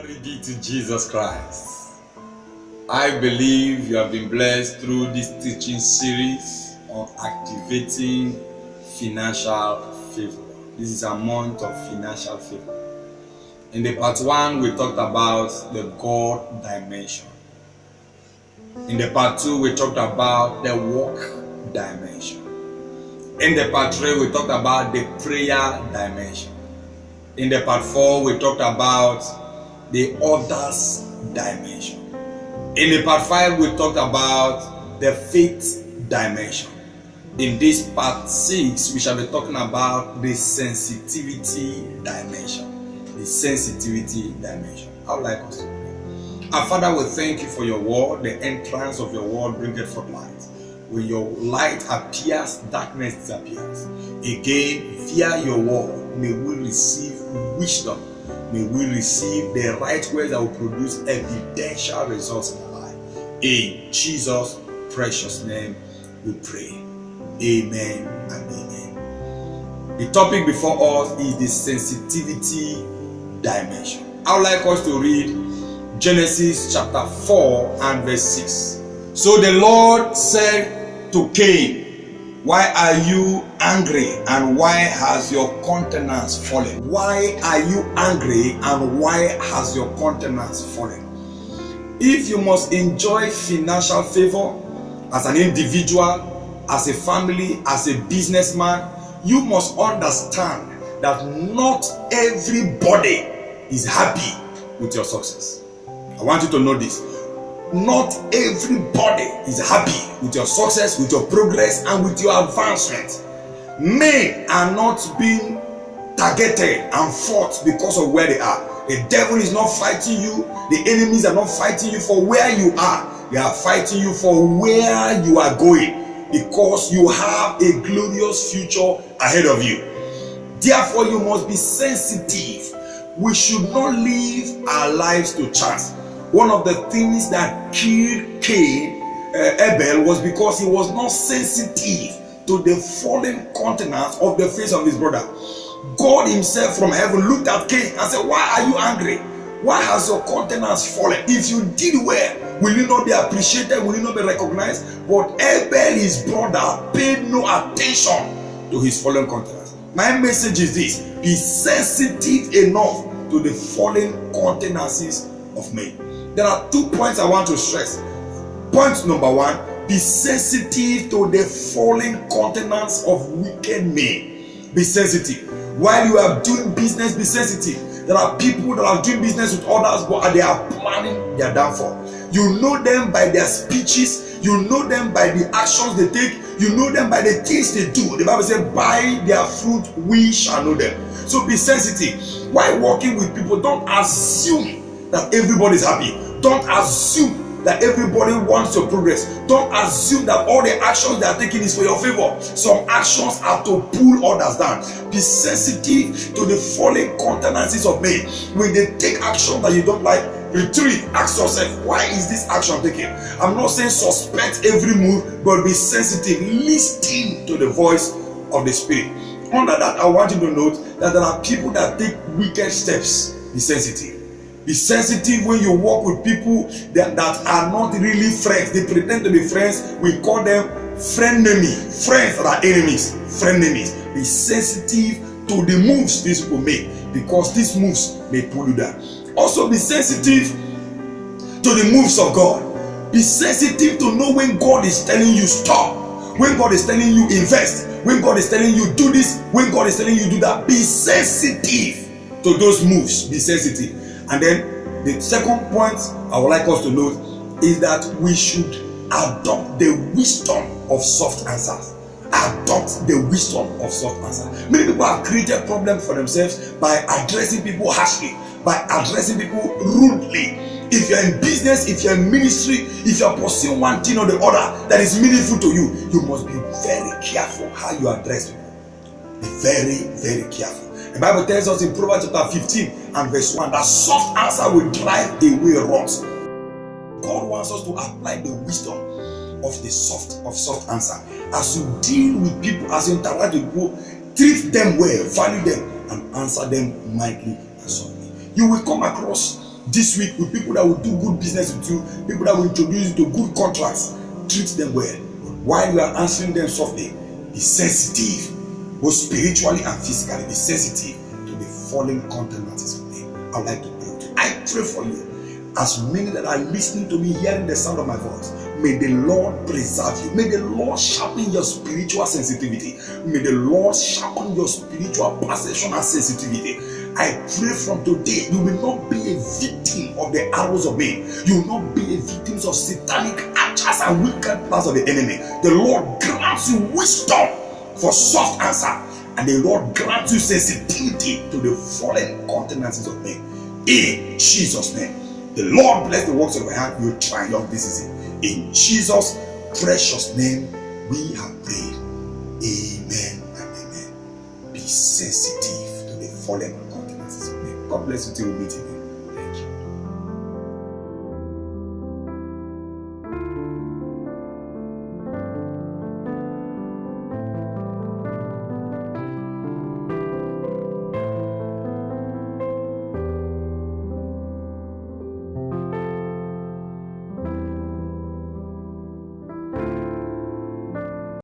Glory be to Jesus Christ. I believe you have been blessed through this teaching series on activating financial favor. This is a month of financial favor. In the part 1, we talked about the God dimension. In the part 2, we talked about the work dimension. In the part 3, we talked about the prayer dimension. In the part 4, we talked about the others dimension. In the part 5, we talked about the faith dimension. In this part 6, we shall be talking about the sensitivity dimension. The sensitivity dimension. I would like us to pray. Our Father, we thank you for your word. The entrance of your word bringeth forth light. When your light appears, darkness disappears. Again, via your word, may we receive wisdom. May we receive the right words that will produce evidential results in our life. In Jesus' precious name we pray. Amen and amen. The topic before us is the sensitivity dimension. I would like us to read Genesis chapter 4 and verse 6. So the Lord said to Cain, "Why are you angry, and why has your countenance fallen?" Why are you angry, and why has your countenance fallen? If you must enjoy financial favor as an individual, as a family, as a businessman, you must understand that not everybody is happy with your success. I want you to know this. Not everybody is happy with your success, with your progress, and with your advancement. Men are not being targeted and fought because of where they are. The devil is not fighting you. The enemies are not fighting you for where you are. They are fighting you for where you are going, because you have a glorious future ahead of you. Therefore, you must be sensitive. We should not live our lives to chance. One of the things that killed Abel was because he was not sensitive to the fallen countenance of the face of his brother. God himself from heaven looked at Cain and said, "Why are you angry? Why has your countenance fallen? If you did well, will you not be appreciated? Will you not be recognized?" But Abel, his brother, paid no attention to his fallen countenance. My message is this: be sensitive enough to the fallen countenances of men. There are 2 points I want to stress. Point number 1, be sensitive to the fallen countenance of wicked men. Be sensitive. While you are doing business, be sensitive. There are people that are doing business with others, but they are planning their downfall. You know them by their speeches. You know them by the actions they take. You know them by the things they do. The Bible says, "By their fruit we shall know them." So be sensitive. While working with people, don't assume that everybody is happy. Don't assume that everybody wants your progress. Don't assume that all the actions they are taking is for your favor. Some actions are to pull others down. Be sensitive to the fallen countenances of men. When they take action that you don't like, retreat. Ask yourself, why is this action taken? I'm not saying suspect every move, but be sensitive. Listen to the voice of the Spirit. Under that, I want you to note that there are people that take wicked steps. Be sensitive. Be sensitive when you walk with people that are not really friends. They pretend to be friends. We call them frenemy. Friends that are enemies. Frenemies. Be sensitive to the moves these people make, because these moves may pull you down. Also be sensitive to the moves of God. Be sensitive to know when God is telling you stop, when God is telling you invest, when God is telling you do this, when God is telling you do that. Be sensitive to those moves. Be sensitive. And then the second point I would like us to note is that we should adopt the wisdom of soft answers. Adopt the wisdom of soft answers. Many people have created problems for themselves by addressing people harshly, by addressing people rudely. If you're in business, if you're in ministry, if you're pursuing one thing or the other that is meaningful to you, you must be very careful how you address people. Be very, very careful. The Bible tells us in Proverbs chapter 15 and verse 1 that soft answer will drive away wrath. God wants us to apply the wisdom of soft answer. As you deal with people, as you interact with people, treat them well, value them, and answer them mildly and softly. You will come across this week with people that will do good business with you, people that will introduce you to good contracts. Treat them well. While you are answering them softly, be sensitive, both spiritually and physically. Be sensitive to the fallen countenances of men. I would like to pray with you. I pray for you. As many that are listening to me, hearing the sound of my voice, may the Lord preserve you. May the Lord sharpen your spiritual sensitivity. May the Lord sharpen your spiritual perception and sensitivity. I pray from today, you will not be a victim of the arrows of men. You will not be a victim of satanic archers and wicked plans of the enemy. The Lord grants you wisdom for soft answer, and the Lord grants you sensitivity to the fallen countenances of men. In Jesus' name. The Lord bless the works of your hand. You triumph this season. In Jesus' precious name, we have prayed. Amen and amen. Be sensitive to the fallen countenances of men. God bless you till we meet again.